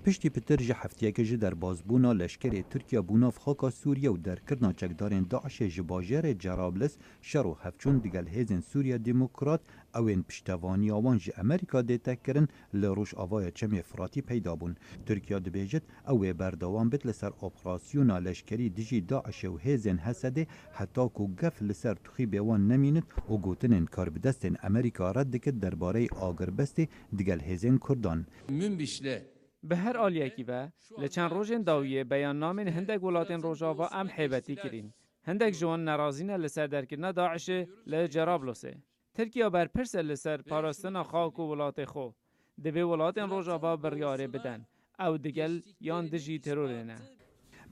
پشتی پتر جه هفتیه که جه در بازبونا لشکر ترکیه بوناف خاکا سوریه و در کرنا چکدارین داعش جباجر جرابلس شرو هفچون دگل هیزن سوریه دموکرات اوین پشتوانی آوان جه امریکا دیتا کرن لروش آوای چمی فراتی پیدا بون. ترکیه دبیجت اوی بردوان بد لسر اپراسیونا لشکری دجی داعش و هیزن حسده حتی کو گف لسر تخی بیوان نمینت و گوتنین کار بدستین امریکا رد کد درباره آگربست دگل هیزن کردان. به هر آلیکی و لچن روژن داویه بیان نامن هندک ولاتن روژاوا ام حیبتی کرین. هندک جوان نرازین لسر درکرنا داعش لجرابلسه. ترکیه بر پرس لسر پاراستنا خاک و ولات خو. دبی ولاتن روژاوا بریاره بدن. او دگل یان دجی ترورینه.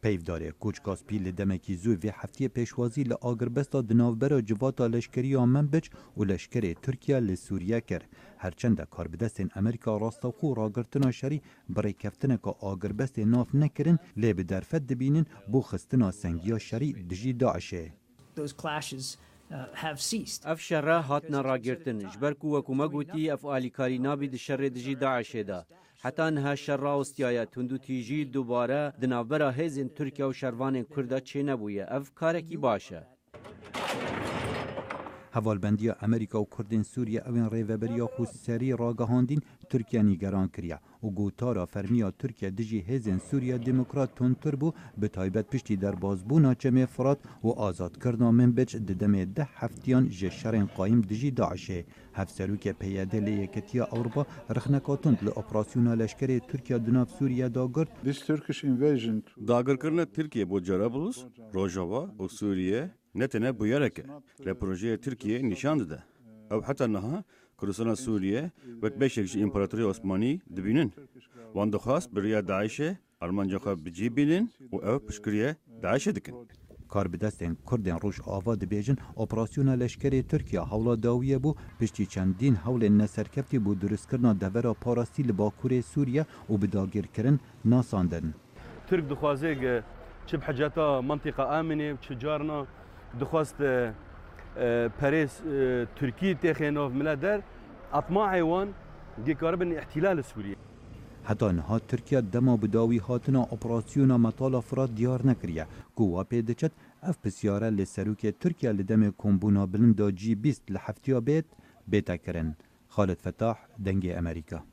پیفداره کوچکاس پیل دمکی زوی و هفته پیشوازی لآگربستا دناوبر جواتا لشکری آمن بچ و لشکر ترکیه لسوریه کر. هرچند کار بدستین امریکا راستاخو راگرتنا شری برای کفتنه که آگربست ناف نکرن لی به درفت دبینن بو خستنا سنگیا شری دجی داعشه. اف شره هاتنا راگرتن جبرکو وکوما گوتی اف آلیکاری نابی د شر دجی داعشه دا حتی انها شر استیایا تندو تیجی دوباره دنابرا هیزن ترکیه و شروان کرده چه نبویه اف کارکی باشه. حوالبندی امریکا و کردین سوریه اوین ریوبریا خودسری راگهاندین ترکیه نیگران کریا و گوتارا فرمیا ترکیه دجی هیزن سوریه دموکرات تونتر بو به تایبت پشتی در بازبونا چمه فرات و آزاد کردنا من بچ ددم 10 هفتیان جشرین قایم دجی داعشه. هفسروک پیاده لیکتیا اروپا رخنکاتوند لآپراسیونا لشکر ترکیه دناف سوریه داگرد. داگر کرن ترکیه بو جرابلس، روجاوا و سوریه نتنه بویارکه لپروژه ترکیه نشان داده. او حتی نها کردستان سوریه وقت بیشترش امپراتوری عثمانی دبینن. وان دخواست برای داعش آلمانجا خب بجی بینن و او پشکریه داعش دکن. کار بدستین کردین روش آواد بیجن اپراسیون لشکر ترکیه حولا داویه بو پشتی چندین حول نسرکفتی بو درست کرنا دورا پاراستی لباکور سوریه و بداگیر کرن ناساندن. ترک دخوازه چه بحاجاتا منطقه آمنه و چه جارنا دخواست پاریس ترکیه تخینوف ملادر اطماع ایوان دیکاربن احتلال سوریه. حتی انها ترکیه دما بداوی هاتنا اپراسیونا مطال فرات دیار نکریه. گوه پیدچت اف بسیاره لسروک ترکیه لدم کمبونا بلندا G20 لحفتیا بیتا کرن. خالد فتاح دنگ امریکا.